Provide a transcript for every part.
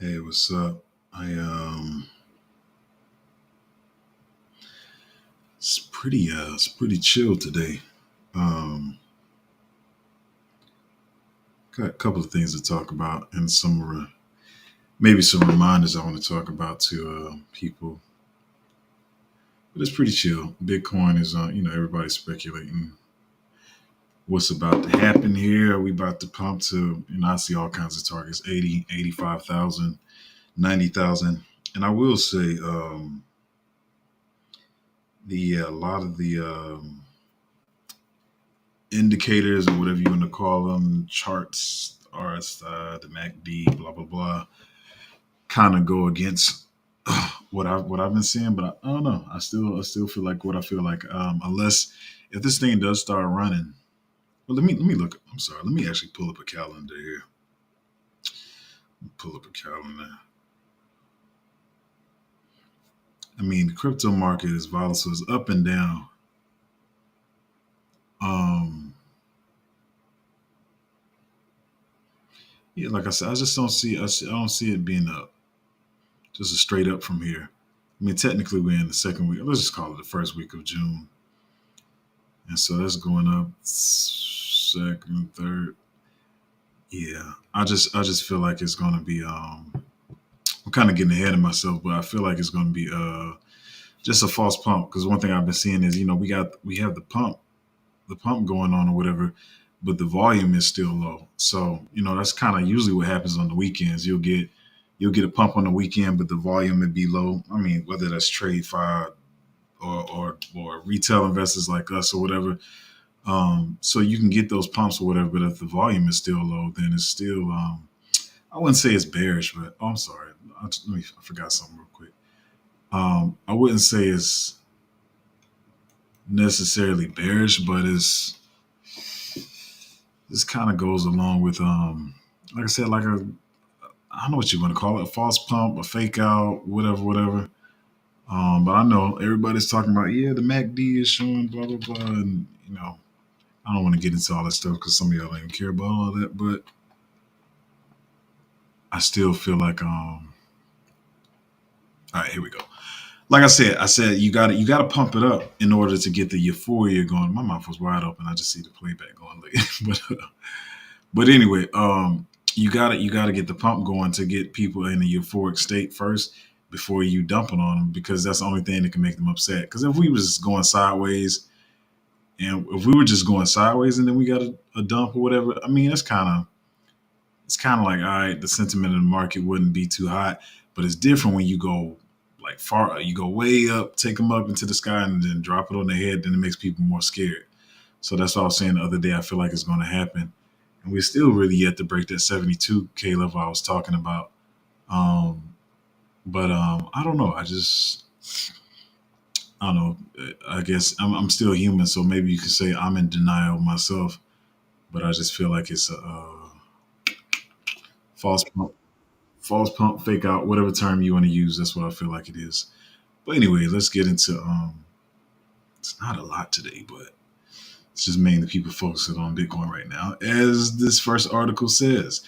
Hey, what's up? I it's pretty chill today. Um, got a couple of things to talk about and maybe some reminders I want to talk about to people. But it's pretty chill. Bitcoin is everybody's speculating what's about to happen here. Are we about to pump to, I see all kinds of targets, 80, 85,000, 90,000. And I will say the a lot of the indicators or whatever you want to call them, charts, RSI, the MACD, blah blah blah, kind of go against what I've been seeing. But I don't know. I still feel like what I feel like. Unless if this thing does start running. Well, let me look. I'm sorry. Let me actually pull up a calendar here. Pull up a calendar. I mean, the crypto market is volatile. It's up and down. Um, yeah, like I said, I just don't see. I don't see it being up. Just a straight up from here. I mean, technically we're in the second week. Let's just call it the first week of June, and so that's going up second, third. Yeah, I just feel like it's going to be. I'm kind of getting ahead of myself, but I feel like it's going to be just a false pump because one thing I've been seeing is we have the pump going on or whatever, but the volume is still low. So that's kind of usually what happens on the weekends. You'll get a pump on the weekend, but the volume would be low. I mean, whether that's trade fi or retail investors like us or whatever. So you can get those pumps or whatever, but if the volume is still low, then it's still. I wouldn't say it's bearish, but I'm sorry. I forgot something real quick. I wouldn't say it's necessarily bearish, but this kind of goes along with like I said, like a I don't know what you want to call it, a false pump, a fake out, whatever, whatever. But I know everybody's talking about the MACD is showing blah blah blah, and I don't want to get into all that stuff because some of y'all don't even care about all that. But I still feel like all right, here we go. Like I said you got to pump it up in order to get the euphoria going. My mouth was wide open. I just see the playback going late, but anyway, you got to get the pump going to get people in a euphoric state first before you dump it on them because that's the only thing that can make them upset. Because if we was going sideways and if we were just going sideways and then we got a dump or whatever, I mean it's kind of like all right, the sentiment in the market wouldn't be too hot, but it's different when you go like far, you go way up, take them up into the sky, and then drop it on their head. Then it makes people more scared. So that's what I was saying the other day. I feel like it's going to happen, and we're still really yet to break that 72K level I was talking about. Um, but I don't know. I don't know. I guess I'm still human, so maybe you could say I'm in denial myself. But I just feel like it's a false false pump, fake out, whatever term you want to use. That's what I feel like it is. But anyway, let's get into. It's not a lot today, but it's just mainly people focusing on Bitcoin right now. As this first article says,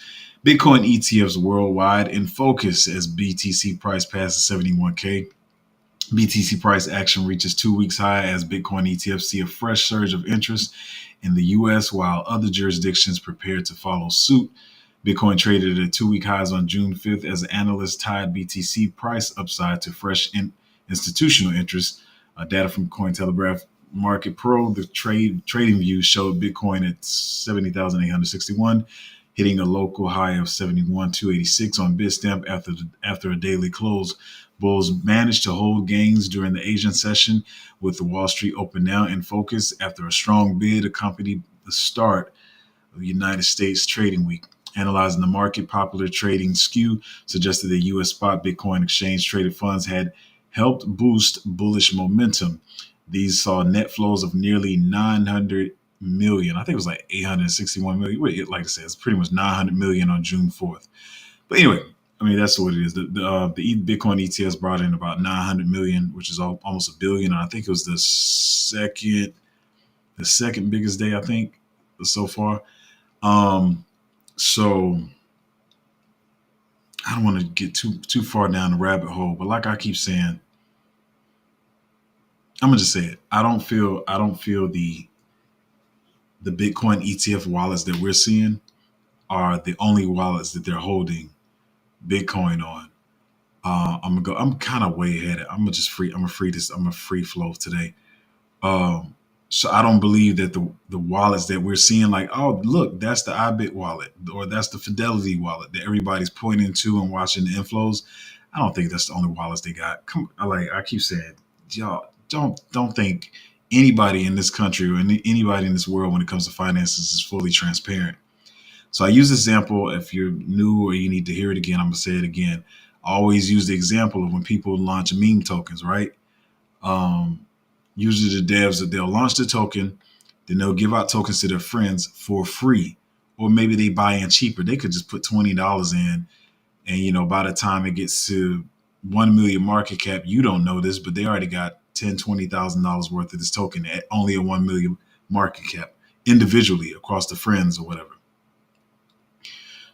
Bitcoin ETFs worldwide in focus as BTC price passes 71K. BTC price action reaches 2 weeks high as Bitcoin ETFs see a fresh surge of interest in the US while other jurisdictions prepare to follow suit. Bitcoin traded at 2 week highs on June 5th as analysts tied BTC price upside to fresh institutional interest. Data from Cointelegraph Market Pro, the trading view showed Bitcoin at 70,861, hitting a local high of 71,286 on Bitstamp after a daily close. Bulls managed to hold gains during the Asian session, with the Wall Street open now in focus after a strong bid accompanied the start of the United States trading week. Analyzing the market, popular trading skew suggested that U.S. spot Bitcoin exchange traded funds had helped boost bullish momentum. These saw net flows of nearly 900 million. I think it was like 861 million. Like I said, it's pretty much 900 million on June 4th. But anyway, I mean that's what it is. The Bitcoin ETFs brought in about 900 million, which is almost a billion. I think it was the second biggest day I think so far. Um, so I don't want to get too far down the rabbit hole, but like I keep saying, I'm gonna just say it. I don't feel the Bitcoin ETF wallets that we're seeing are the only wallets that they're holding Bitcoin on. I'm gonna go. I'm kind of way ahead. I'm gonna just free. I'm gonna free this. I'm gonna free flow today. Um, so I don't believe that the wallets that we're seeing, like, oh look, that's the iBit wallet or that's the Fidelity wallet that everybody's pointing to and watching the inflows. I don't think that's the only wallets they got. Come, like I keep saying, y'all don't think anybody in this country or anybody in this world when it comes to finances is fully transparent. So I use this example. If you're new or you need to hear it again, I'm gonna say it again. I always use the example of when people launch meme tokens, right? Um, Usually the devs that they'll launch the token, then they'll give out tokens to their friends for free, or maybe they buy in cheaper. They could just put $20 in, and by the time it gets to 1 million market cap, you don't know this, but they already got $20,000 worth of this token at only a 1 million market cap individually across the friends or whatever.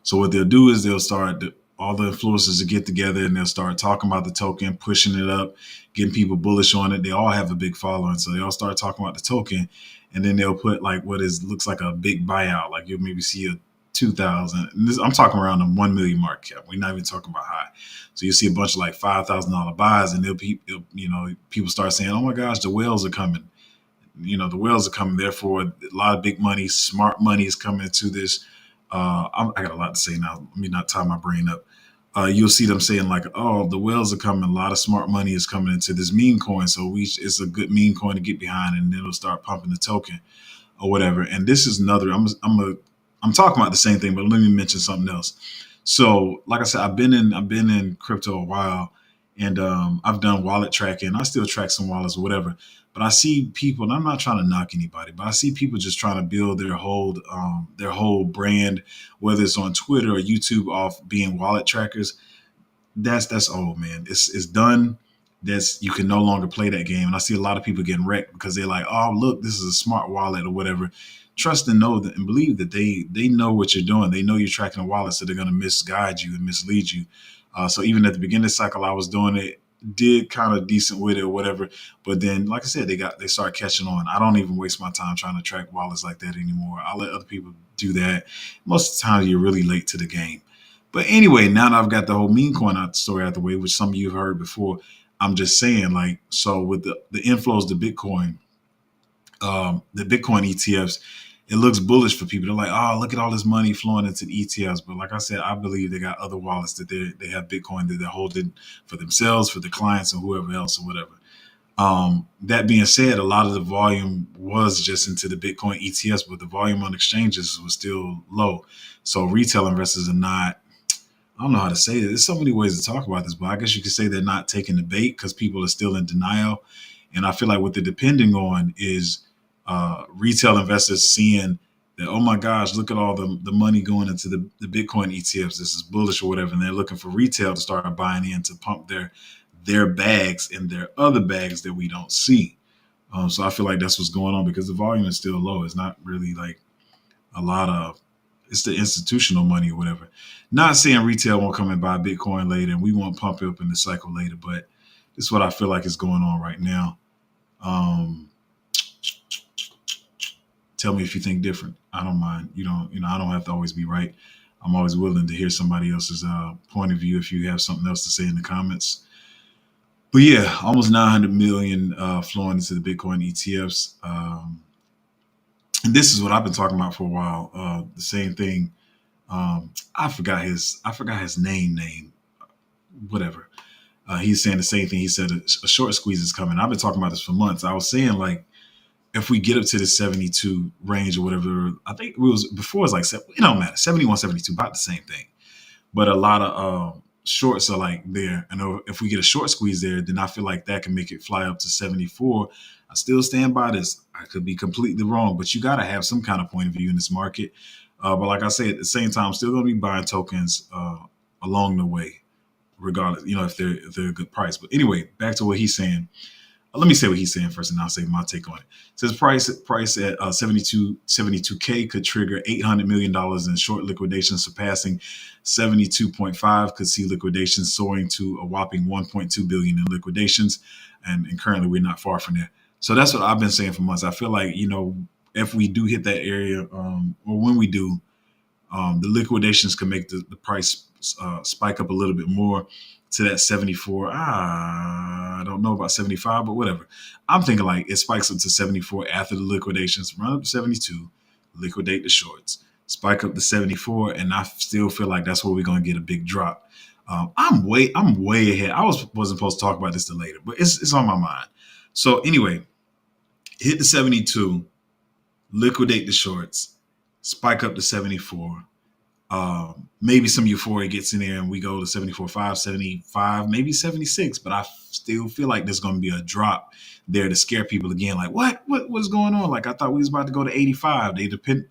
So what they'll do is they'll start all the influencers to get together and they'll start talking about the token, pushing it up, getting people bullish on it. They all have a big following, so they all start talking about the token, and then they'll put like what is looks like a big buyout. Like you'll maybe see a 2,000. I'm talking around the 1 million market cap. We're not even talking about high. So you see a bunch of like $5,000 buys, and people start saying, "Oh my gosh, the whales are coming." The whales are coming. Therefore, a lot of big money, smart money is coming into this. I got a lot to say now. Let me not tie my brain up. You'll see them saying like, "Oh, the whales are coming. A lot of smart money is coming into this meme coin, so it's a good meme coin to get behind, and it'll start pumping the token or whatever." And this is another. I'm talking about the same thing, but let me mention something else. So, like I said, I've been in crypto a while, and I've done wallet tracking. I still track some wallets or whatever. But I see people, and I'm not trying to knock anybody, but I see people just trying to build their whole brand, whether it's on Twitter or YouTube, off being wallet trackers. That's old, man. It's done. That's You can no longer play that game. And I see a lot of people getting wrecked because they're like, oh look, this is a smart wallet or whatever. Trust and know that and believe that they know what you're doing. They know you're tracking a wallet, so they're gonna misguide you and mislead you. So even at the beginning of the cycle, I was doing it, did kind of decent with it or whatever. But then, like I said, they start catching on. I don't even waste my time trying to track wallets like that anymore. I'll let other people do that. Most of the time, you're really late to the game. But anyway, now that I've got the whole meme coin out story out the way, which some of you have heard before, I'm just saying, like, so with the inflows to Bitcoin, the Bitcoin ETFs, it looks bullish for people. They're like, oh, look at all this money flowing into the ETFs. But like I said, I believe they got other wallets that they have Bitcoin that they're holding for themselves, for the clients, and whoever else or whatever. That being said, a lot of the volume was just into the Bitcoin ETFs, but the volume on exchanges was still low. So retail investors are not, I don't know how to say it. There's so many ways to talk about this, but I guess you could say they're not taking the bait because people are still in denial. And I feel like what they're depending on is retail investors seeing that, oh my gosh, look at all the money going into the Bitcoin ETFs. This is bullish or whatever. And they're looking for retail to start buying in to pump their bags and their other bags that we don't see. So I feel like that's what's going on because the volume is still low. It's not really like a lot of, it's the institutional money or whatever. Not saying retail won't come and buy Bitcoin later and we won't pump it up in the cycle later, but this is what I feel like is going on right now. Um, Tell me if you think different. I don't mind. I don't have to always be right. I'm always willing to hear somebody else's point of view if you have something else to say in the comments. But yeah, almost 900 million flowing into the Bitcoin ETFs. And this is what I've been talking about for a while. The same thing. I forgot his name, whatever. He's saying the same thing. He said a short squeeze is coming. I've been talking about this for months. I was saying like if we get up to the 72 range or whatever, I think it was before it was like it don't matter, 71, 72, about the same thing. But a lot of shorts are like there. And if we get a short squeeze there, then I feel like that can make it fly up to 74. I still stand by this. I could be completely wrong, but you got to have some kind of point of view in this market. But like I say, at the same time, I'm still going to be buying tokens along the way, regardless, if they're a good price. But anyway, back to what he's saying. Let me say what he's saying first, and I'll say my take on it. It says price at 72K could trigger $800 million in short liquidation, surpassing 72.5 could see liquidations soaring to a whopping 1.2 billion in liquidations, and currently we're not far from there. So that's what I've been saying for months. I feel like if we do hit that area, or when we do, the liquidations can make the price spike up a little bit more to that 74. I don't know about 75, but whatever. I'm thinking like it spikes up to 74 after the liquidations, run up to 72, liquidate the shorts, spike up to 74, and I still feel like that's where we're going to get a big drop. I'm way ahead. Wasn't supposed to talk about this till later, but it's on my mind. So anyway, hit the 72, liquidate the shorts, spike up to 74. Maybe some euphoria gets in there and we go to 74.5, 75, maybe 76, but I still feel like there's going to be a drop there to scare people again. Like, what's going on? Like, I thought we was about to go to 85. They depend,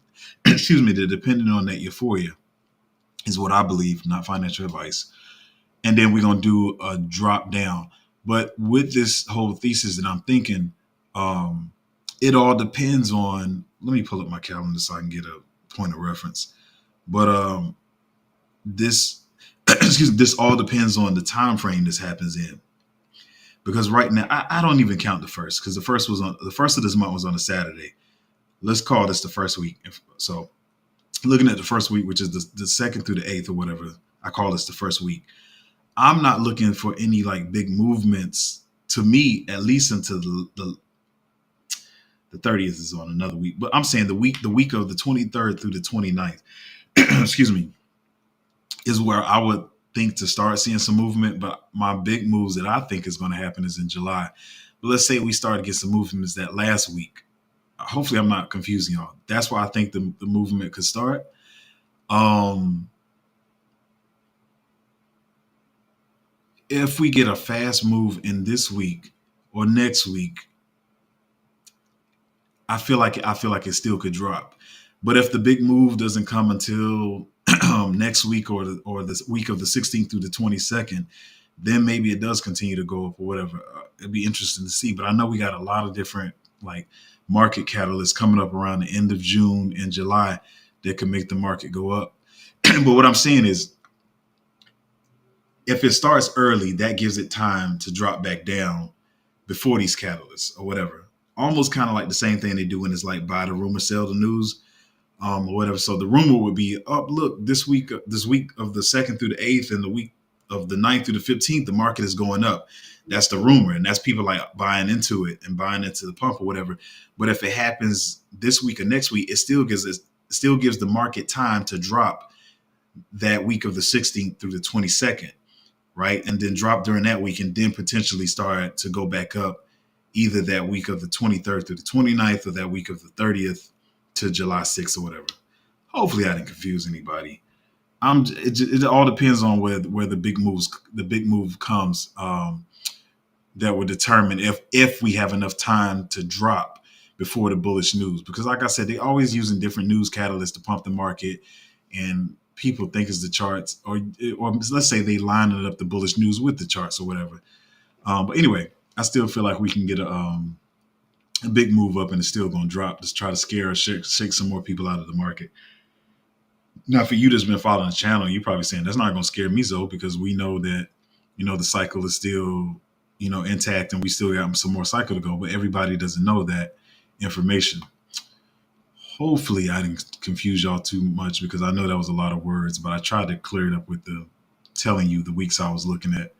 excuse me, they're depending on that euphoria is what I believe, not financial advice. And then we're going to do a drop down. But with this whole thesis that I'm thinking, it all depends on, let me pull up my calendar so I can get a point of reference. But this excuse me, this all depends on the time frame this happens in. Because right now, I don't even count the first, because the first of this month was on a Saturday. Let's call this the first week. So looking at the first week, which is the second through the eighth or whatever, I call this the first week. I'm not looking for any like big movements, to me, at least until the 30th is on another week. But I'm saying the week of the 23rd through the 29th, excuse me, is where I would think to start seeing some movement. But my big moves that I think is going to happen is in July. But let's say we start to get some movements that last week. Hopefully I'm not confusing y'all. That's why I think the movement could start. If we get a fast move in this week or next week, I feel like it still could drop. But if the big move doesn't come until next week or this week of the 16th through the 22nd, then maybe it does continue to go up or whatever. It'd be interesting to see. But I know we got a lot of different like market catalysts coming up around the end of June and July that could make the market go up. But what I'm saying is, if it starts early, that gives it time to drop back down before these catalysts or whatever. Almost kind of like the same thing they do when it's like buy the rumor, sell the news, or whatever. So the rumor would be, oh, look, this week of the 2nd through the 8th and the week of the 9th through the 15th, the market is going up. That's the rumor. And that's people like buying into it and buying into the pump or whatever. But if it happens this week or next week, it still gives the market time to drop that week of the 16th through the 22nd, right? And then drop during that week and then potentially start to go back up either that week of the 23rd through the 29th or that week of the 30th to July 6th or whatever. Hopefully I didn't confuse anybody. It all depends on where the big move comes, that would determine if we have enough time to drop before the bullish news. Because like I said, they always using different news catalysts to pump the market, and people think it's the charts, or let's say they lining up the bullish news with the charts or whatever. But anyway, I still feel like we can get a big move up and it's still going to drop. Just try to scare or shake some more people out of the market. Now, for you that's been following the channel, you're probably saying that's not going to scare me, Zoe, because we know that, the cycle is still, intact and we still got some more cycle to go. But everybody doesn't know that information. Hopefully I didn't confuse y'all too much, because I know that was a lot of words, but I tried to clear it up with telling you the weeks I was looking at.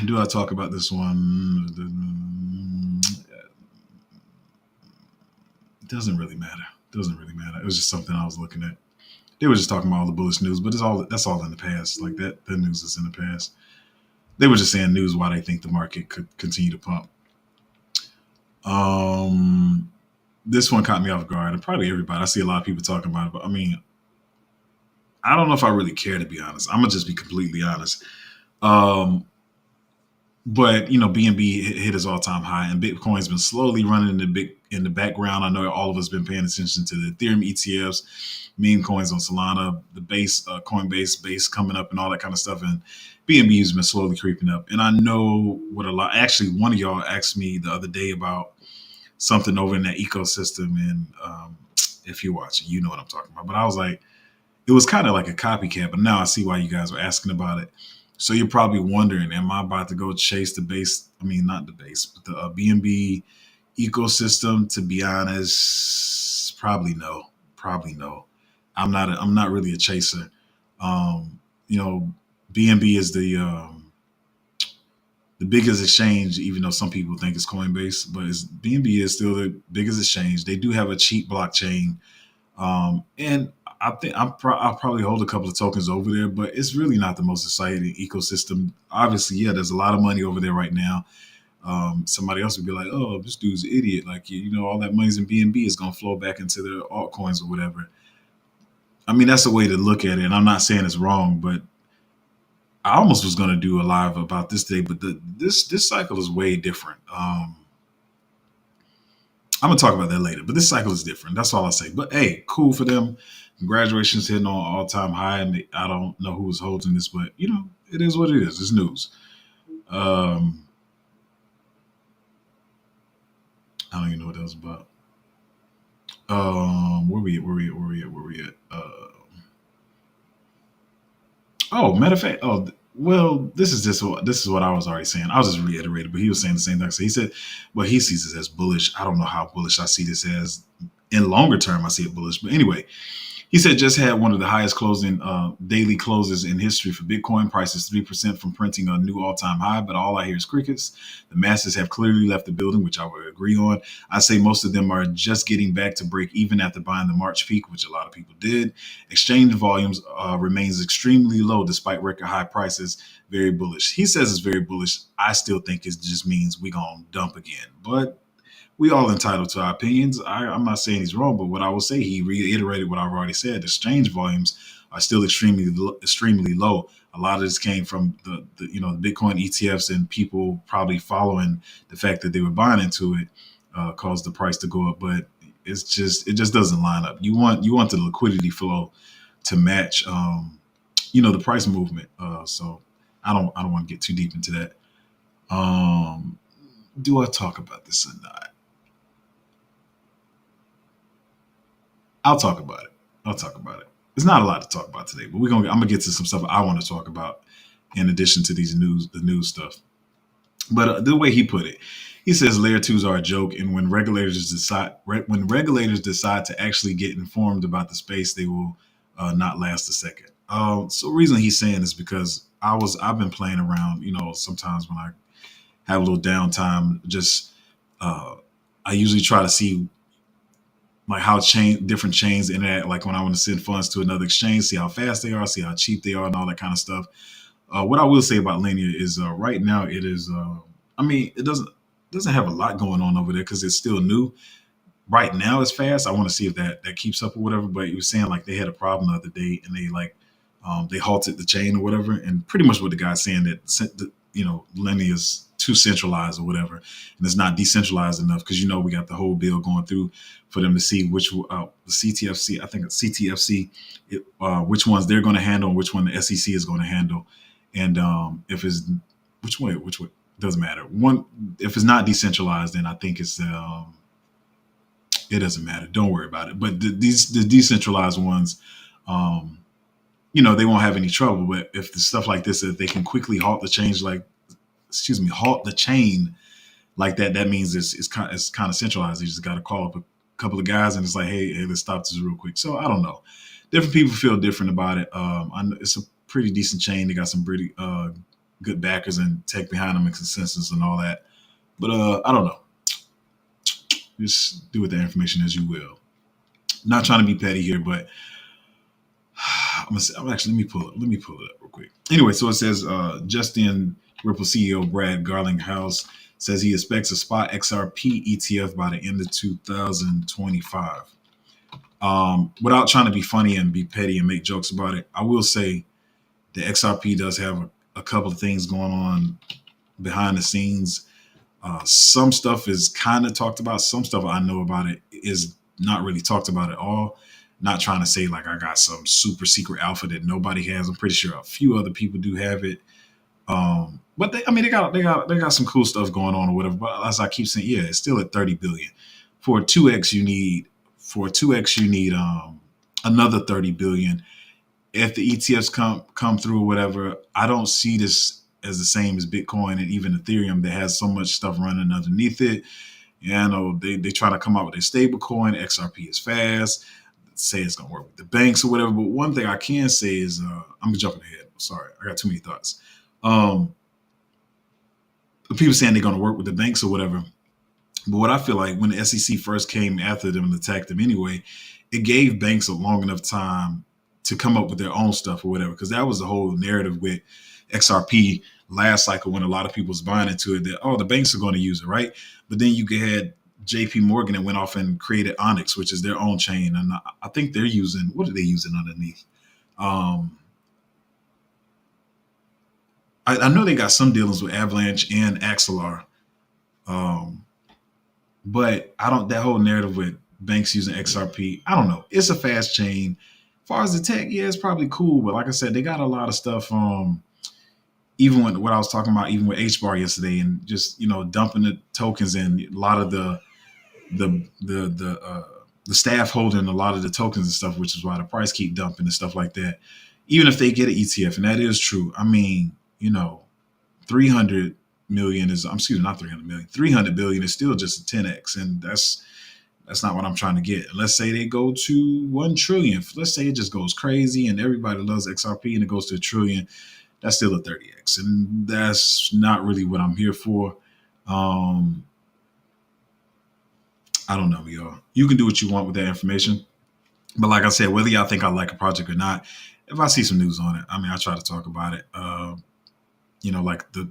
Do I talk about this one? It doesn't really matter. It was just something I was looking at. They were just talking about all the bullish news, but that's all in the past. Like that news is in the past. They were just saying news why they think the market could continue to pump. This one caught me off guard, and probably everybody. I see a lot of people talking about it, but I mean, I don't know if I really care, to be honest. I'm gonna just be completely honest. But BNB hit his all time high, and Bitcoin's been slowly running in the background. I know all of us been paying attention to the Ethereum ETFs, meme coins on Solana, the base Coinbase base coming up, and all that kind of stuff. And BNB has been slowly creeping up. And I know what a lot. Actually, one of y'all asked me the other day about something over in that ecosystem, and if you're watching, you know what I'm talking about. But I was like, it was kind of like a copycat, but now I see why you guys were asking about it. So you're probably wondering, am I about to go chase the base? I mean, not the base, but the BNB ecosystem. To be honest, probably no. Probably no. I'm not really a chaser. Um, you know, BNB is the biggest exchange, even though some people think it's Coinbase, but BNB is still the biggest exchange. They do have a cheap blockchain, and I think I'll probably hold a couple of tokens over there, but it's really not the most exciting ecosystem. Obviously, yeah, there's a lot of money over there right now. Somebody else would be like, "Oh, this dude's an idiot. Like, all that money's in BNB is going to flow back into their altcoins or whatever." I mean, that's a way to look at it, and I'm not saying it's wrong, but I almost was going to do a live about this today, but this cycle is way different. I'm gonna talk about that later, but this cycle is different. That's all I say. But hey, cool for them. Congratulations, hitting on all time high. And I don't know who was holding this, but it is what it is. It's news. Um, I don't even know what that was about. Where we at? Where we at? Where we at? Where we at? Oh, matter of fact, well, this is what I was already saying. I'll just reiterate it, but he was saying the same thing. So he said, well, he sees this as bullish. I don't know how bullish I see this as. In longer term, I see it bullish. But anyway, he said just had one of the highest closing daily closes in history for Bitcoin. Prices 3% from printing a new all-time high, but all I hear is crickets. The masses have clearly left the building, which I would agree on. I say most of them are just getting back to break even after buying the March peak, which a lot of people did. Exchange volumes remains extremely low despite record high prices. Very bullish. He says it's very bullish. I still think it just means we're going to dump again. But we all entitled to our opinions. I'm not saying he's wrong, but what I will say, he reiterated what I've already said. The exchange volumes are still extremely low. A lot of this came from the Bitcoin ETFs and people probably following the fact that they were buying into it caused the price to go up. But it just doesn't line up. You want the liquidity flow to match the price movement. So I don't want to get too deep into that. Do I talk about this or not? I'll talk about it. I'll talk about it. There's not a lot to talk about today, but I'm gonna get to some stuff I want to talk about in addition to the news stuff. But the way he put it, he says layer twos are a joke, and when regulators decide to actually get informed about the space, they will not last a second. So the reason he's saying is because I've been playing around. Sometimes when I have a little downtime, just uh, I usually try to see like how different chains interact. Like when I want to send funds to another exchange, see how fast they are, see how cheap they are, and all that kind of stuff. What I will say about Linear is right now it is. I mean, it doesn't have a lot going on over there because it's still new. Right now, it's fast. I want to see if that keeps up or whatever. But you were saying like they had a problem the other day and they halted the chain or whatever. And pretty much what the guy's saying that Linear's too centralized or whatever, and it's not decentralized enough because we got the whole bill going through for them to see which the CTFC, I think it's CTFC, which ones they're going to handle and which one the SEC is going to handle, and if it's which way doesn't matter. One, if it's not decentralized, then I think it doesn't matter. Don't worry about it. But the decentralized ones, they won't have any trouble. But if the stuff like this, if they can quickly halt the change, halt the chain like that, that means it's kind of centralized. You just got to call up a couple of guys and it's like, hey, let's stop this real quick. So I don't know. Different people feel different about it. I know it's a pretty decent chain. They got some pretty good backers and tech behind them and consensus and all that. But I don't know. Just do with the information as you will. Not trying to be petty here, but I'm actually let me pull it up real quick. Anyway, so it says Justin Ripple CEO Brad Garlinghouse says he expects a spot XRP ETF by the end of 2025. Without trying to be funny and be petty and make jokes about it, I will say the XRP does have a couple of things going on behind the scenes. Some stuff is kind of talked about. Some stuff I know about it is not really talked about at all. Not trying to say like I got some super secret alpha that nobody has. I'm pretty sure a few other people do have it. But they, I mean, they got some cool stuff going on or whatever. But as I keep saying, yeah, it's still at 30 billion. For a 2x, you need another 30 billion. If the ETFs come through or whatever, I don't see this as the same as Bitcoin and even Ethereum that has so much stuff running underneath it. Yeah, I know they try to come out with a stable coin. XRP is fast. Say it's gonna work with the banks or whatever. But one thing I can say is I'm jumping ahead. Sorry, I got too many thoughts. Um, People saying they're gonna work with the banks or whatever. But what I feel like when the SEC first came after them and attacked them anyway, it gave banks a long enough time to come up with their own stuff or whatever. Because that was the whole narrative with XRP last cycle when a lot of people was buying into it that, oh, the banks are going to use it, right? But then you had JP Morgan that went off and created Onyx, which is their own chain. And I think they're using, what are they using underneath? Um, I know they got some dealings with Avalanche and Axelar. Um, But I don't, that whole narrative with banks using XRP, I don't know. It's a fast chain. As far as the tech, yeah, it's probably cool. But like I said, they got a lot of stuff. Even when what I was talking about, even with HBAR yesterday, and just dumping the tokens in a lot of the staff holding a lot of the tokens and stuff, which is why the price keep dumping and stuff like that. Even if they get an ETF, and that is true. I mean, 300 million is, I'm excuse me, not 300 million, 300 billion is still just a 10x. And that's not what I'm trying to get. Let's say they go to 1 trillion. Let's say it just goes crazy and everybody loves XRP and it goes to a trillion. That's still a 30x. And that's not really what I'm here for. Um, I don't know, y'all. You can do what you want with that information. But like I said, whether y'all think I like a project or not, if I see some news on it, I mean, I try to talk about it. Like the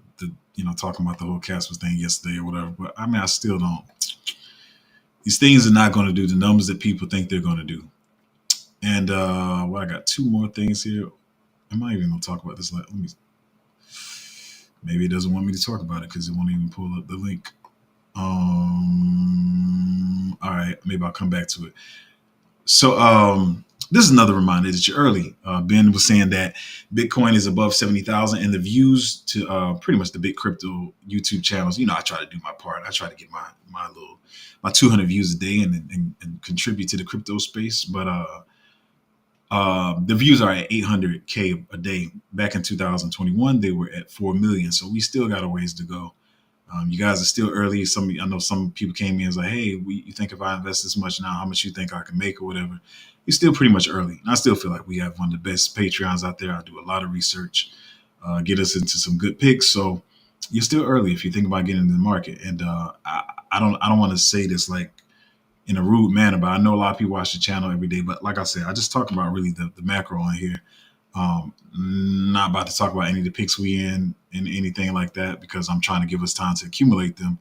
talking about the whole Casper thing yesterday or whatever. But I mean, I still don't. These things are not going to do the numbers that people think they're going to do. And I got 2 more things here. Am I even going to talk about this? Let me. Maybe it doesn't want me to talk about it because it won't even pull up the link. All right, maybe I'll come back to it. So this is another reminder that you're early. Ben was saying that Bitcoin is above 70,000, and the views to pretty much the big crypto YouTube channels. I try to do my part. I try to get my 200 views a day and contribute to the crypto space. But the views are at 800K a day. Back in 2021, they were at 4 million. So we still got a ways to go. You guys are still early. I know some people came in and was like, hey, you think if I invest this much now, how much you think I can make or whatever? You're still pretty much early. And I still feel like we have one of the best Patreons out there. I do a lot of research, get us into some good picks. So you're still early if you think about getting into the market. And I don't want to say this like in a rude manner, but I know a lot of people watch the channel every day. But like I said, I just talk about really the macro on here. Not about to talk about any of the picks we in and anything like that because I'm trying to give us time to accumulate them.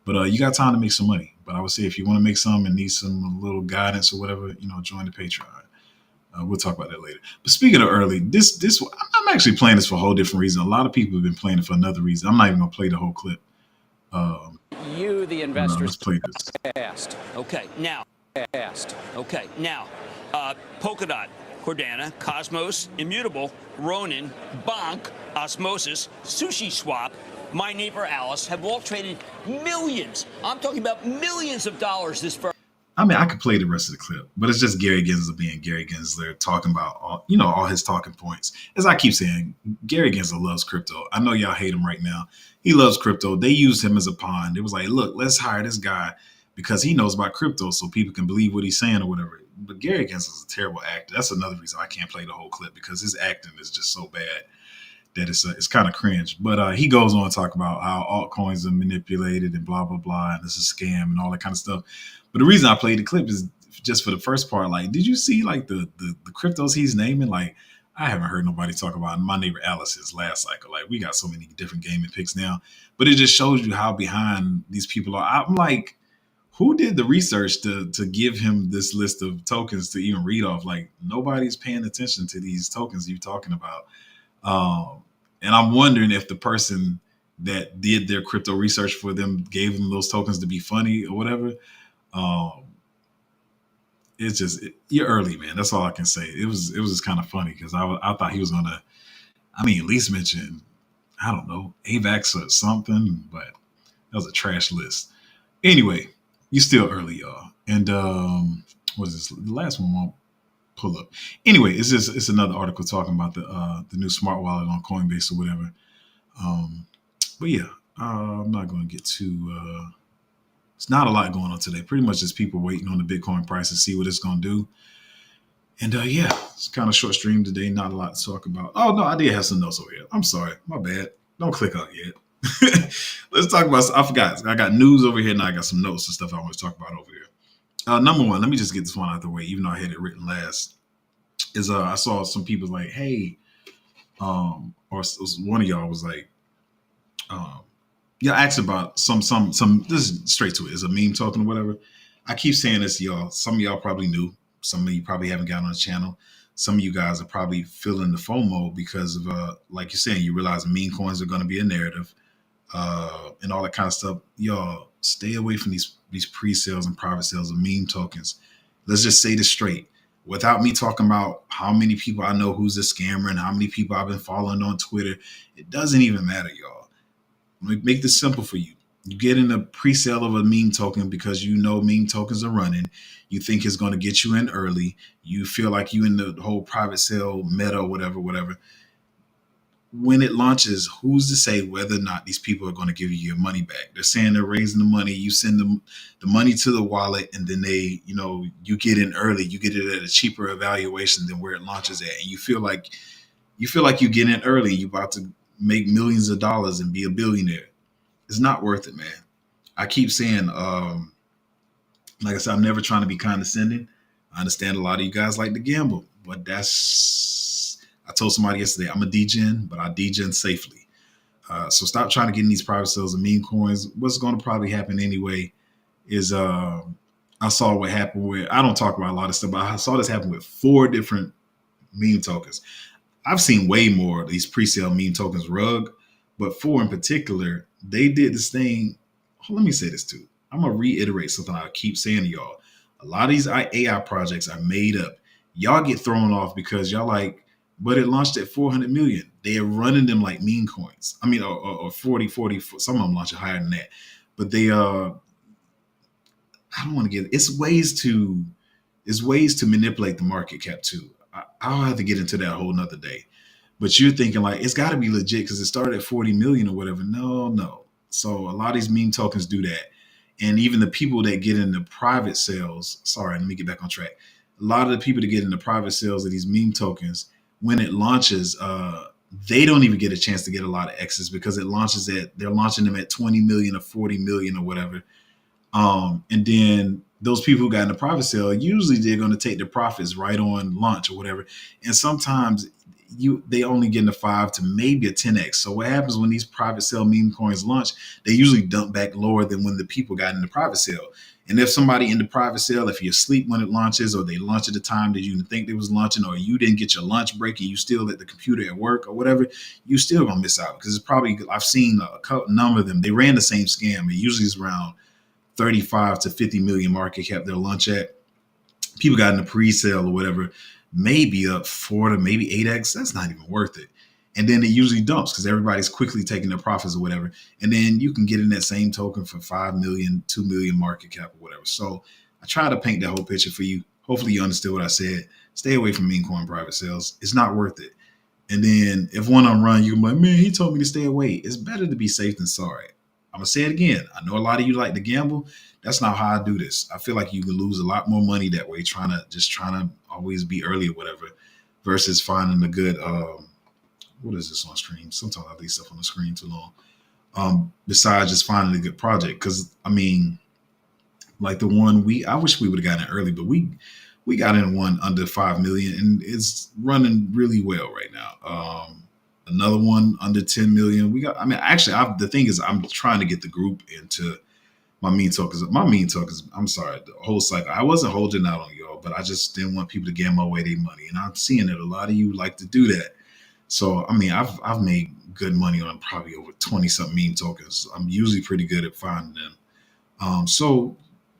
But you got time to make some money. But I would say if you want to make some and need some little guidance or whatever, join the Patreon. We'll talk about that later. But speaking of early, this I'm actually playing this for a whole different reason. A lot of people have been playing it for another reason. I'm not even gonna play the whole clip. You, the investors, let's play this. asked. Okay, now, Polkadot, Cordana, Cosmos, Immutable, Ronin, Bonk, Osmosis, Sushi Swap, my neighbor Alice have all traded millions. I'm talking about millions of dollars this first. I mean, I could play the rest of the clip, but it's just Gary Gensler being Gary Gensler talking about all his talking points. As I keep saying, Gary Gensler loves crypto. I know y'all hate him right now. He loves crypto. They used him as a pawn. It was like, look, let's hire this guy because he knows about crypto so people can believe what he's saying or whatever. But Gary Gensler is a terrible actor. That's another reason I can't play the whole clip because his acting is just so bad that it's kind of cringe. But he goes on to talk about how altcoins are manipulated and blah, blah, blah, and it's a scam and all that kind of stuff. But the reason I played the clip is just for the first part. Like, did you see like the cryptos he's naming? Like, I haven't heard nobody talk about my neighbor Alice's last cycle. Like, we got so many different gaming picks now. But it just shows you how behind these people are. I'm like, who did the research to give him this list of tokens to even read off? Like, nobody's paying attention to these tokens you're talking about. And I'm wondering if the person that did their crypto research for them, gave them those tokens to be funny or whatever. Um, it's just you're early, man. That's all I can say. It was just kind of funny because I thought he was gonna, I mean, at least mention, I don't know, AVAX or something, but that was a trash list. Anyway, you still early, y'all. And what is this? The last one won't pull up. Anyway, it's another article talking about the new smart wallet on Coinbase or whatever. Um, but yeah, I'm not going to get too. It's not a lot going on today. Pretty much just people waiting on the Bitcoin price to see what it's going to do. And yeah, it's kind of short stream today. Not a lot to talk about. Oh no, I did have some notes over here. I'm sorry, my bad. Don't click on it yet. Let's talk about. I forgot. I got news over here, and I got some notes and stuff I want to talk about over here. Number one, let me just get this one out of the way, even though I had it written last. Is I saw some people like, hey, or one of y'all was like, um, yeah, asked about some. This is straight to it. Is a meme talking or whatever. I keep saying this, to y'all. Some of y'all probably knew. Some of you probably haven't gotten on the channel. Some of you guys are probably feeling the FOMO because of, like you're saying, you realize meme coins are going to be a narrative, and all that kind of stuff. Y'all stay away from these pre-sales and private sales of meme tokens. Let's just say this straight. Without me talking about how many people I know who's a scammer and how many people I've been following on Twitter, it doesn't even matter, y'all. Make this simple for you. You get in a pre-sale of a meme token because you know meme tokens are running. You think it's going to get you in early. You feel like you in the whole private sale meta, whatever. When it launches, who's to say whether or not these people are going to give you your money back? They're saying they're raising the money. You send them the money to the wallet, and then you get in early. You get it at a cheaper evaluation than where it launches at, and you feel like you get in early. You're about to make millions of dollars and be a billionaire. It's not worth it, man. I keep saying, like I said, I'm never trying to be condescending. I understand a lot of you guys like to gamble, but I told somebody yesterday, I'm a degen, but I degen safely. So stop trying to get in these private sales of meme coins. What's going to probably happen anyway is I saw what happened with, I don't talk about a lot of stuff, but I saw this happen with 4 different meme tokens. I've seen way more of these pre-sale meme tokens rug, but 4 in particular, they did this thing. Oh, let me say this too. I'm going to reiterate something I keep saying to y'all. A lot of these AI projects are made up. Y'all get thrown off because y'all like, but it launched at 400 million. They are running them like meme coins. I mean, or 40, some of them launching higher than that. But I don't want to get, it's ways to manipulate the market cap too. I'll have to get into that a whole nother day. But you're thinking like, it's got to be legit because it started at 40 million or whatever. No. So a lot of these meme tokens do that. And even the people that get into private sales, sorry, let me get back on track. A lot of the people that get into private sales of these meme tokens, when it launches, they don't even get a chance to get a lot of X's because they're launching them at 20 million or 40 million or whatever. And then those people who got in the private sale, usually they're going to take their profits right on launch or whatever. And sometimes they only get in a 5 to maybe a 10x. So what happens when these private sale meme coins launch? They usually dump back lower than when the people got in the private sale. And if somebody in the private sale, if you're asleep when it launches, or they launch at the time that you didn't think they was launching, or you didn't get your lunch break and you still at the computer at work or whatever, you still gonna miss out because it's probably, I've seen a number of them. They ran the same scam. It usually is around 35 to 50 million market cap their lunch at. People got in the pre-sale or whatever, maybe up 4 to maybe 8x. That's not even worth it. And then it usually dumps because everybody's quickly taking their profits or whatever. And then you can get in that same token for 5 million, 2 million market cap or whatever. So I try to paint that whole picture for you. Hopefully you understood what I said. Stay away from meme coin private sales. It's not worth it. And then if one on run, you can be like, man, he told me to stay away. It's better to be safe than sorry. I'm going to say it again. I know a lot of you like to gamble. That's not how I do this. I feel like you can lose a lot more money that way, trying to always be early or whatever, versus finding a good, what is this on screen? Sometimes I leave stuff on the screen too long. Besides just finding a good project. Because, I mean, like the one I wish we would have gotten it early, but we got in one under 5 million and it's running really well right now. Another one under 10 million. The thing is, I'm trying to get the group into my meme tokens. I'm sorry, the whole cycle. I wasn't holding out on y'all, but I just didn't want people to gamble away their money. And I'm seeing that a lot of you like to do that. So, I mean, I've made good money on probably over 20 something meme tokens. I'm usually pretty good at finding them. So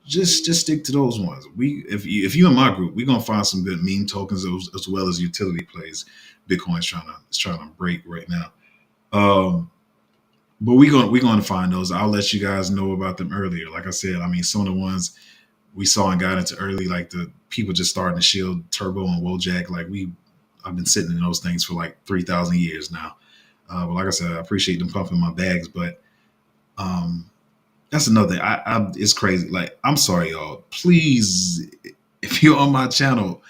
just stick to those ones. If you in my group, we're gonna find some good meme tokens as well as utility plays. Bitcoin's trying to break right now. Um, but we're gonna find those. I'll let you guys know about them earlier. Like I said, I mean some of the ones we saw and got into early, like the people just starting to shield Turbo and Wojak. I've been sitting in those things for like 3,000 years now. But like I said, I appreciate them pumping my bags, but um, that's another thing. It's crazy. Like, I'm sorry, y'all. Please, if you're on my channel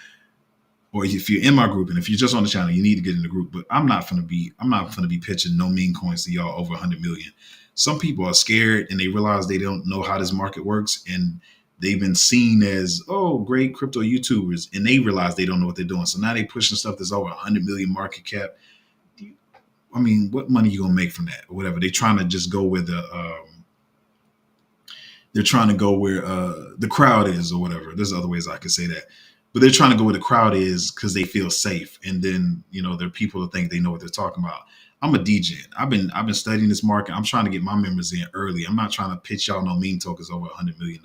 or if you're in my group, and if you're just on the channel, you need to get in the group. But I'm not gonna be pitching no meme coins to y'all over 100 million. Some people are scared and they realize they don't know how this market works, and they've been seen as great crypto YouTubers, and they realize they don't know what they're doing. So now they pushing stuff that's over 100 million market cap. I mean, what money you gonna make from that or whatever? They trying to just go where they're trying to go where the crowd is or whatever. There's other ways I could say that, but they're trying to go where the crowd is because they feel safe. And then there are people that think they know what they're talking about. I'm a DJ. I've been studying this market. I'm trying to get my members in early. I'm not trying to pitch y'all no meme tokens over $100 million.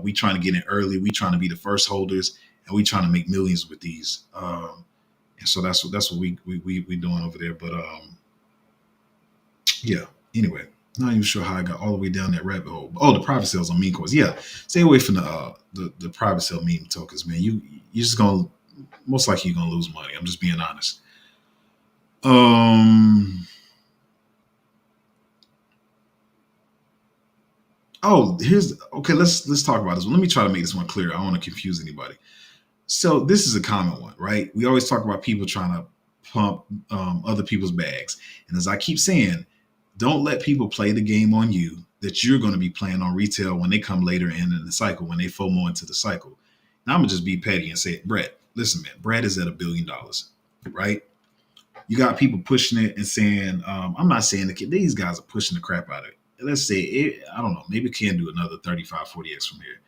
We trying to get in early. We trying to be the first holders, and we trying to make millions with these. And so that's what we doing over there. But yeah. Anyway, not even sure how I got all the way down that rabbit hole. Oh, the private sales on meme coins. Yeah, stay away from the private sale meme tokens, man. You're just gonna most likely you're gonna lose money. I'm just being honest. Oh, here's okay. Let's talk about this one. Let me try to make this one clear. I don't want to confuse anybody. So this is a common one, right? We always talk about people trying to pump other people's bags, and as I keep saying, don't let people play the game on you that you're going to be playing on retail when they come later in the cycle, when they FOMO into the cycle. Now I'm gonna just be petty and say, Brett, listen, man, Brett is at $1 billion, right? You got people pushing it and saying, I'm not saying these guys are pushing the crap out of it. Let's say, I don't know, maybe it can do another 35, 40x from here.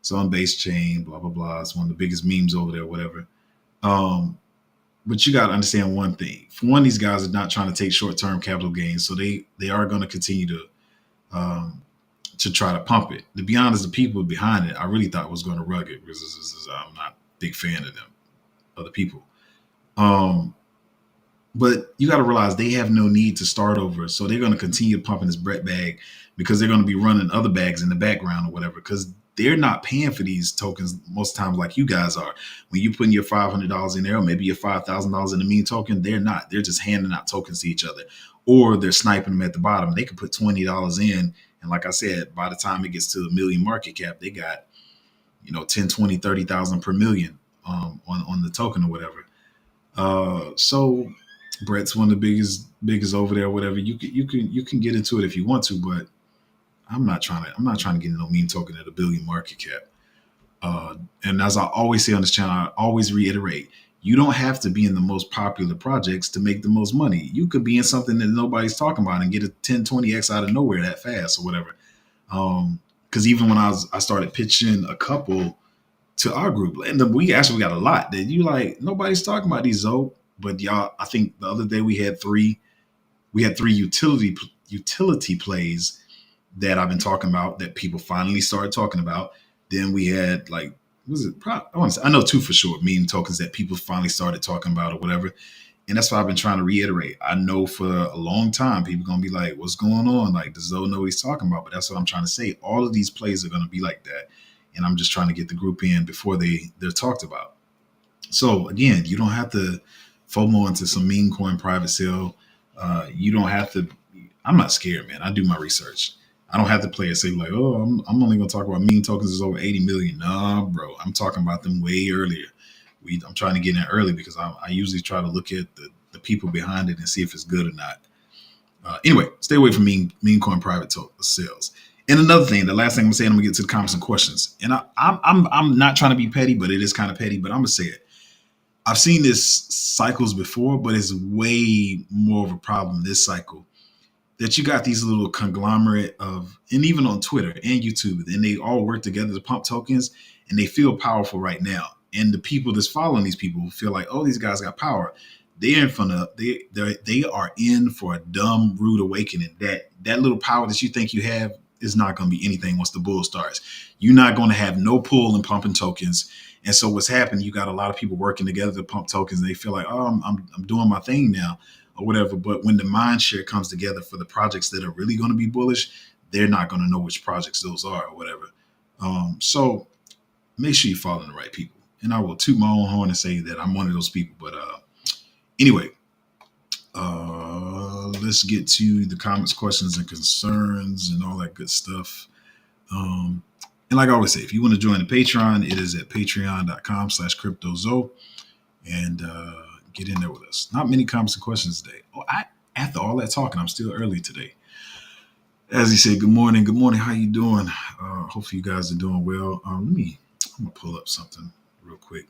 So on base chain, blah, blah, blah. It's one of the biggest memes over there, whatever. But you got to understand one thing. For one, these guys are not trying to take short-term capital gains. So they are going to continue to try to pump it. To be honest, the people behind it, I really thought was going to rug it because I'm not a big fan of them, other people. But you got to realize they have no need to start over. So they're going to continue pumping this Brett bag because they're going to be running other bags in the background or whatever, because they're not paying for these tokens most times like you guys are. When you putting your $500 in there or maybe your $5,000 in the meme token, they're not. They're just handing out tokens to each other, or they're sniping them at the bottom. They can put $20 in. And like I said, by the time it gets to the million market cap, they got, 10, 20, 30,000 per million on the token or whatever. So Brett's one of the biggest over there, whatever. You can get into it if you want to, but I'm not trying to get no meme token at $1 billion market cap. And as I always say on this channel, I always reiterate, you don't have to be in the most popular projects to make the most money. You could be in something that nobody's talking about and get a 10, 20x out of nowhere that fast or whatever. Because even when I started pitching a couple to our group, and we actually got a lot that nobody's talking about these, Zoe. But y'all, I think the other day we had three utility plays that I've been talking about that people finally started talking about. Then we had I know two for sure, meme tokens that people finally started talking about or whatever. And that's what I've been trying to reiterate. I know for a long time, people are going to be like, what's going on? Like, does Zoe know what he's talking about? But that's what I'm trying to say. All of these plays are going to be like that. And I'm just trying to get the group in before they're talked about. So again, you don't have to FOMO into some meme coin private sale. You don't have to. I'm not scared, man. I do my research. I don't have to play it safe like, I'm only going to talk about meme tokens is over 80 million. Nah, bro. I'm talking about them way earlier. I'm trying to get in early because I usually try to look at the people behind it and see if it's good or not. Anyway, stay away from meme coin private sales. And another thing, the last thing I'm saying, I'm gonna get to the comments and questions. And I'm not trying to be petty, but it is kind of petty. But I'm gonna say it. I've seen this cycles before, but it's way more of a problem this cycle. That you got these little conglomerate of, and even on Twitter and YouTube, and they all work together to pump tokens, and they feel powerful right now. And the people that's following these people feel like, oh, these guys got power. they're in front of they are in for a dumb rude awakening. That little power that you think you have is not going to be anything once the bull starts. You're not going to have no pull in pumping tokens. And so what's happened? You got a lot of people working together to pump tokens. And they feel like, oh, I'm doing my thing now, or whatever. But when the mind share comes together for the projects that are really going to be bullish, they're not going to know which projects those are or whatever. So make sure you follow the right people. And I will toot my own horn and say that I'm one of those people. But anyway, let's get to the comments, questions, and concerns and all that good stuff. And like I always say, if you want to join the Patreon, it is at patreon.com/cryptozo, and get in there with us. Not many comments and questions today. After all that talking, I'm still early today. As he said, good morning. Good morning. How you doing? Hopefully you guys are doing well. I'm gonna pull up something real quick.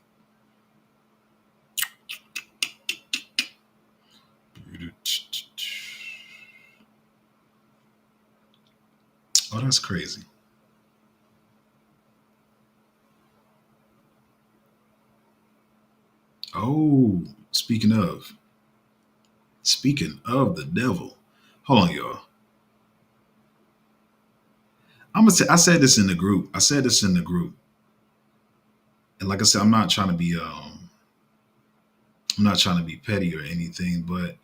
Oh, that's crazy. Oh, speaking of the devil. Hold on, y'all. I said this in the group. And like I said, I'm not trying to be petty or anything, but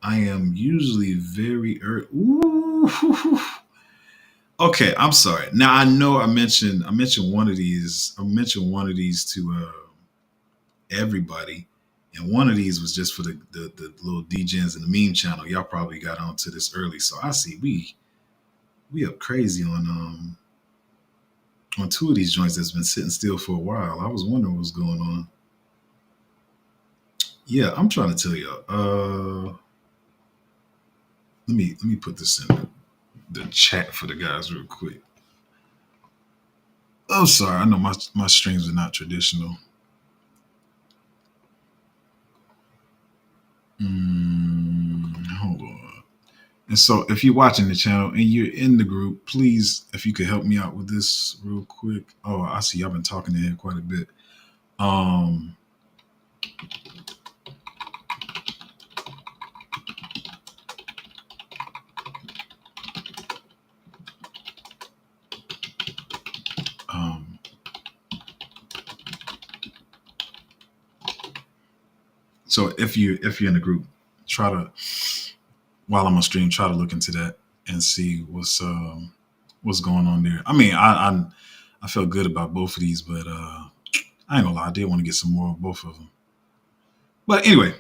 I am usually very Ooh. Okay, I'm sorry. Now I know I mentioned one of these. I mentioned one of these to everybody, and one of these was just for the little DJs in the meme channel. Y'all probably got onto this early, so I see we up crazy on two of these joints that's been sitting still for a while. I was wondering what's going on. Yeah, I'm trying to tell y'all. Let me put this in the chat for the guys real quick. Oh, sorry. I know my streams are not traditional. Hold on. And so if you're watching the channel and you're in the group, please, if you could help me out with this real quick. Oh, I see y'all been talking in here quite a bit. So if you're in the group, try to, while I'm on stream, try to look into that and see what's going on there. I mean, I felt good about both of these, but I ain't gonna lie, I did want to get some more of both of them. But anyway,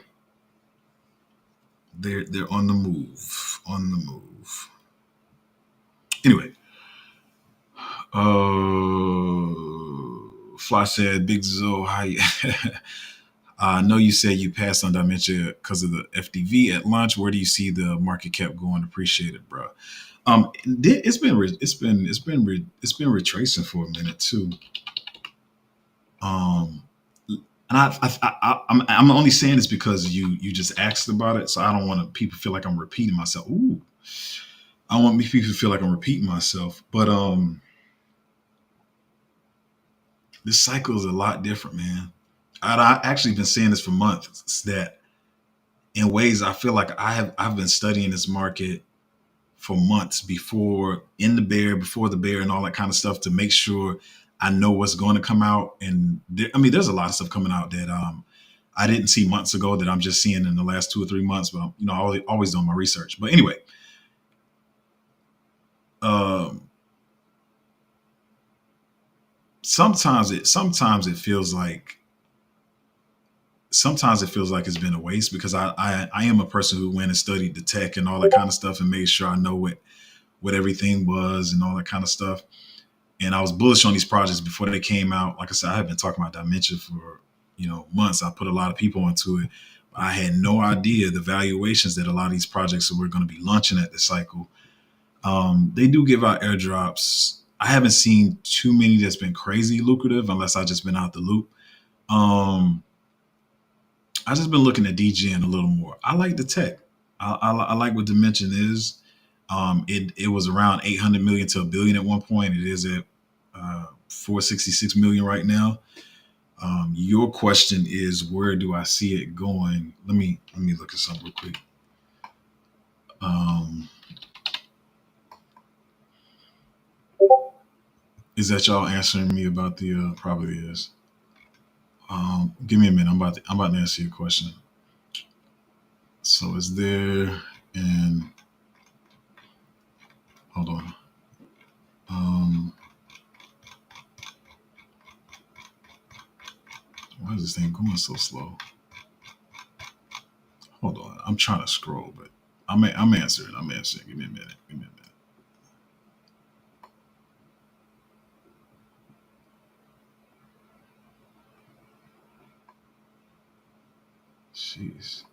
they're on the move. Anyway, Fly said, Big Zo, hi. I know you said you passed on Dimension because of the FDV at launch. Where do you see the market cap going? Appreciate it, bro. It's been retracing for a minute too. And I'm only saying this because you just asked about it, so I don't want people to feel like I'm repeating myself. Ooh, I want people to feel like I'm repeating myself, but this cycle is a lot different, man. I've actually been saying this for months, that in ways I feel like I've been studying this market for months before the bear and all that kind of stuff, to make sure I know what's going to come out. And there's a lot of stuff coming out that I didn't see months ago that I'm just seeing in the last 2 or 3 months. But I'm always doing my research. But anyway, sometimes it feels like it's been a waste, because I am a person who went and studied the tech and all that kind of stuff and made sure I know what everything was and all that kind of stuff. And I was bullish on these projects before they came out. Like I said, I have been talking about Dimension for months. I put a lot of people into it. I had no idea the valuations that a lot of these projects were going to be launching at this cycle. They do give out airdrops. I haven't seen too many that's been crazy lucrative, unless I just been out the loop. I just been looking at DGN a little more. I like the tech. I like what Dimension is. It was around 800 million to $1 billion at one point. It is at 466 million right now. Your question is, where do I see it going? Let me look at something real quick. Um, is that y'all answering me about the? Probably is. Give me a minute. I'm about to answer your question. So is there and hold on. Um, why is this thing going so slow? Hold on. I'm trying to scroll, but I'm answering. I'm answering. Give me a minute. Give me a minute. Jeez.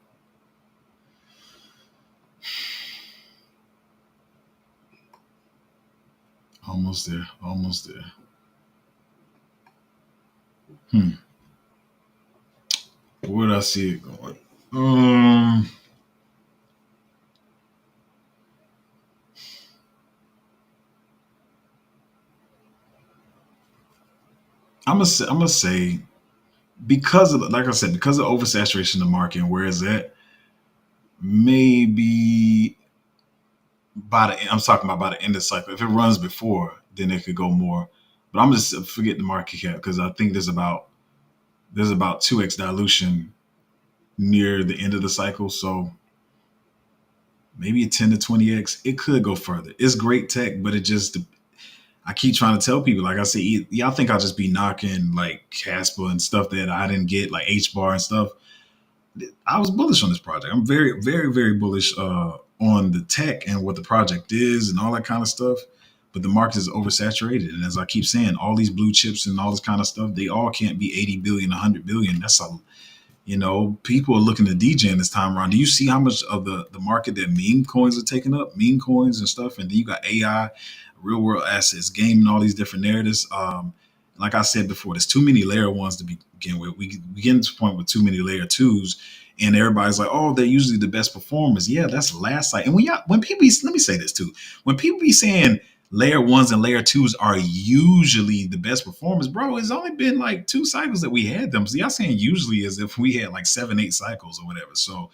Almost there. Almost there. Hmm. Where did I see it going? Um, I'm gonna say because of like I said, because of oversaturation in the market and where is that, maybe I'm talking about by the end of the cycle. If it runs before, then it could go more. But I'm just forget the market cap because I think there's about 2x dilution near the end of the cycle. So maybe a 10 to 20x. It could go further. It's great tech, but it just I keep trying to tell people, like I say, y'all think I'll just be knocking like Casper and stuff that I didn't get, like H bar and stuff. I was bullish on this project. I'm very, very, very bullish on the tech and what the project is and all that kind of stuff. But the market is oversaturated, and as I keep saying, all these blue chips and all this kind of stuff, they all can't be 80 billion, 100 billion. That's a people are looking to DJ in this time around. Do you see how much of the market that meme coins are taking up? Meme coins and stuff. And then you got AI, real world assets, gaming, all these different narratives. Like I said before, there's too many layer ones to begin with. We begin to the point with too many layer twos. And everybody's like, oh, they're usually the best performers. Yeah, that's last sight. And when people let me say this too. When people be saying layer ones and layer twos are usually the best performers, bro, it's only been like 2 cycles that we had them. So y'all saying usually as if we had like 7, 8 cycles or whatever. So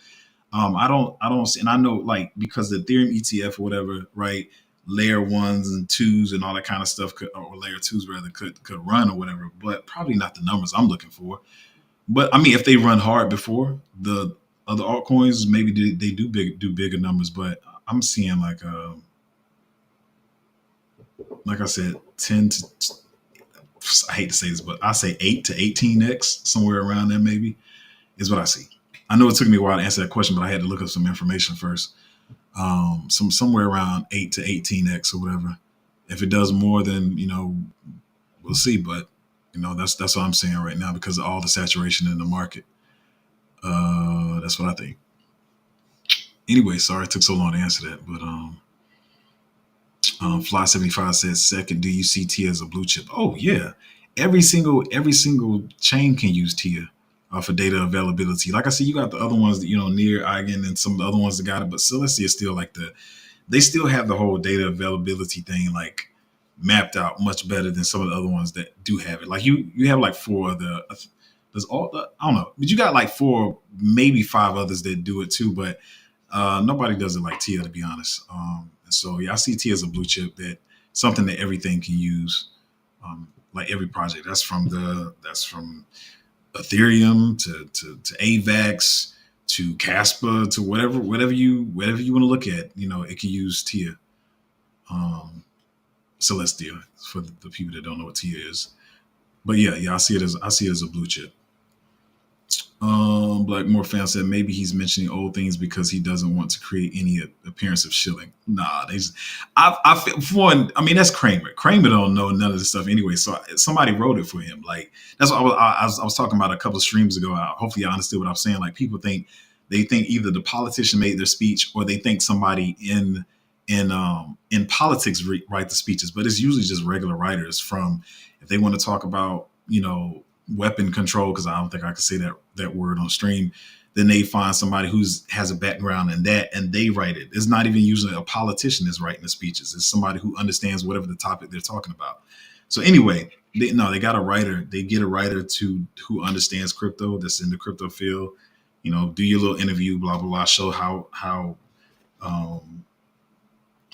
I don't see, and I know like because the Ethereum ETF or whatever, right? Layer ones and twos and all that kind of stuff could, or layer twos rather could run or whatever, but probably not the numbers I'm looking for. But I mean, if they run hard before the other altcoins, maybe they do bigger numbers. But I'm seeing like I said, 10 to I hate to say this, but I say 8 to 18x, somewhere around there maybe, is what I see. I know it took me a while to answer that question, but I had to look up some information first. Somewhere around 8 to 18x or whatever. If it does more, then we'll see. But that's what I'm saying right now because of all the saturation in the market. That's what I think. Anyway, sorry it took so long to answer that, but Fly75 says second, do you see TIA as a blue chip? Oh yeah, every single chain can use TIA for data availability. Like I said, you got the other ones that near Eigen and some of the other ones that got it, but Celestia is still like they still have the whole data availability thing like mapped out much better than some of the other ones that do have it. Like you have like four of the there's all the I don't know, but you got like four, maybe five others that do it too, but nobody does it like Tia, to be honest. And so yeah, I see Tia as a blue chip that something that everything can use, like every project. That's from Ethereum to AVAX to Casper to whatever you want to look at. It can use Tia. Celestia for the people that don't know what Tia is. But yeah, I see it as a blue chip. Blackmore fan said maybe he's mentioning old things because he doesn't want to create any appearance of shilling. Nah, they just, I feel for one. I mean, that's Kramer. Kramer don't know none of this stuff anyway. So somebody wrote it for him. Like that's what I was talking about a couple of streams ago. Hopefully, I understood what I'm saying. Like people they think either the politician made their speech or they think somebody in politics write the speeches, but it's usually just regular writers from if they want to talk about weapon control, because I don't think I can say that word on stream, then they find somebody who's has a background in that and they write it. It's not even usually a politician that's writing the speeches. It's somebody who understands whatever the topic they're talking about. So anyway, They got a writer. They get a writer to who understands crypto, that's in the crypto field. Do your little interview, blah blah blah. Show um,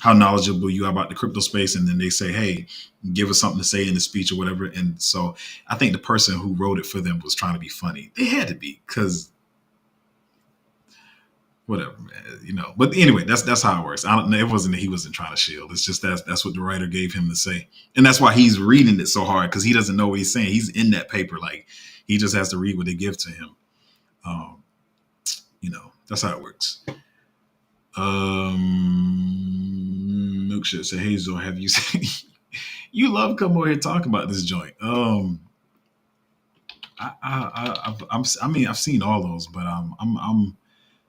how knowledgeable you are about the crypto space, and then they say, "Hey, give us something to say in the speech or whatever." And so, I think the person who wrote it for them was trying to be funny. They had to be, because whatever, man. But anyway, that's how it works. I don't know. It wasn't that he wasn't trying to shield. It's just that's what the writer gave him to say, and that's why he's reading it so hard, because he doesn't know what he's saying. He's in that paper, like he just has to read what they give to him. Um, that's how it works. Milkshake said, "Hey Zo, have you seen? You love coming over here talking about this joint." I mean, I've seen all those, but I'm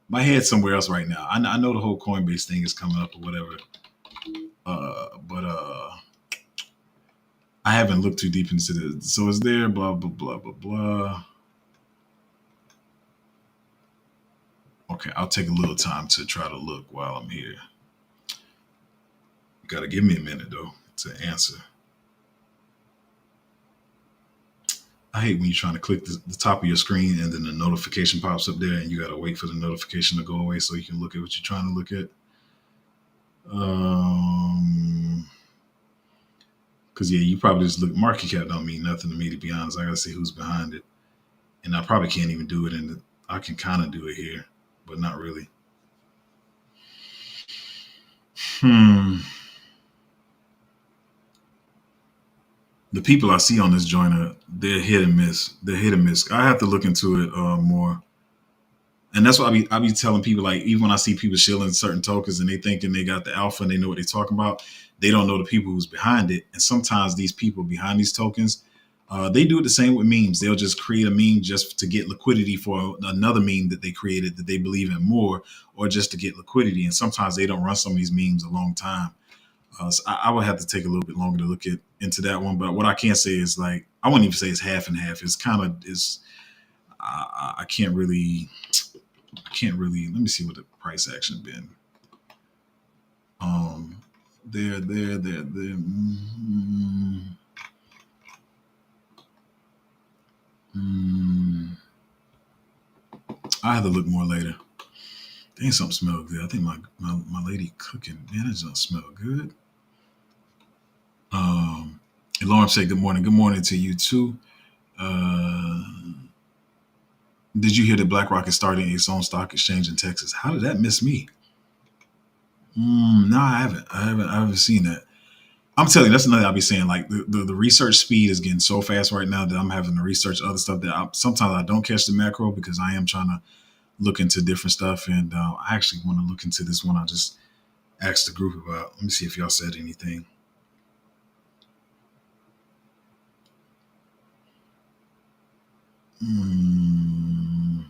my head's somewhere else right now. I know the whole Coinbase thing is coming up or whatever, but I haven't looked too deep into this. So is there blah blah blah blah blah. Okay, I'll take a little time to try to look while I'm here. You gotta give me a minute though to answer. I hate when you're trying to click the top of your screen and then the notification pops up there and you gotta wait for the notification to go away so you can look at what you're trying to look at. Because yeah, you probably just look. Market cap don't mean nothing to me, to be honest. I gotta see who's behind it, and I probably can't even do it I can kind of do it here, but not really. Hmm. The people I see on this joint they're hit and miss. They're hit and miss. I have to look into it more. And that's why I be telling people, like, even when I see people shilling certain tokens and they thinking they got the alpha and they know what they're talking about, they don't know the people who's behind it. And sometimes these people behind these tokens, they do it the same with memes. They'll just create a meme just to get liquidity for another meme that they created that they believe in more, or just to get liquidity. And sometimes they don't run some of these memes a long time. So I would have to take a little bit longer to look into that one. But what I can say is, like, I wouldn't even say it's half and half. It's kind of is. I can't really. I can't really. Let me see what the price action been. Um, there. Mm, I have to look more later. Dang, something smell good. I think my lady cooking. Man, it don't smell good. Um, and Lauren said, "Good morning. Good morning to you too." Uh, did you hear that BlackRock is starting its own stock exchange in Texas? How did that miss me? No, I haven't. I haven't seen that. I'm telling you, that's another I'll be saying. Like the research speed is getting so fast right now that I'm having to research other stuff that sometimes I don't catch the macro because I am trying to look into different stuff. And I actually want to look into this one I just asked the group about. Let me see if y'all said anything. Mm,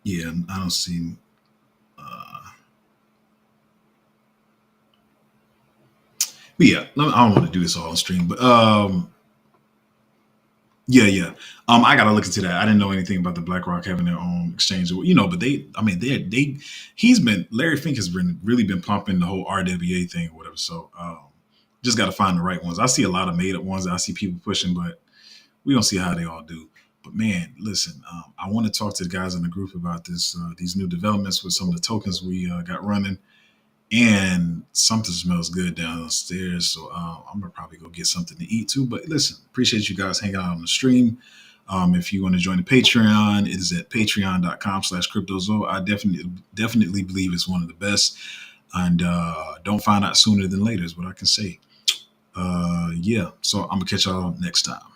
yeah, I don't see. But yeah, I don't want to do this all on stream, but yeah. I gotta look into that. I didn't know anything about the BlackRock having their own exchange. But I mean, he's been Larry Fink has really been pumping the whole RWA thing or whatever. So just got to find the right ones. I see a lot of made up ones that I see people pushing, but we don't see how they all do. But man, listen, I want to talk to the guys in the group about these new developments with some of the tokens we got running. And something smells good downstairs, so I'm gonna probably go get something to eat too. But listen, appreciate you guys hanging out on the stream. If you want to join the Patreon, it is at patreon.com/cryptozo. I definitely believe it's one of the best, and don't find out sooner than later is what I can say. Yeah, so I'm gonna catch y'all next time.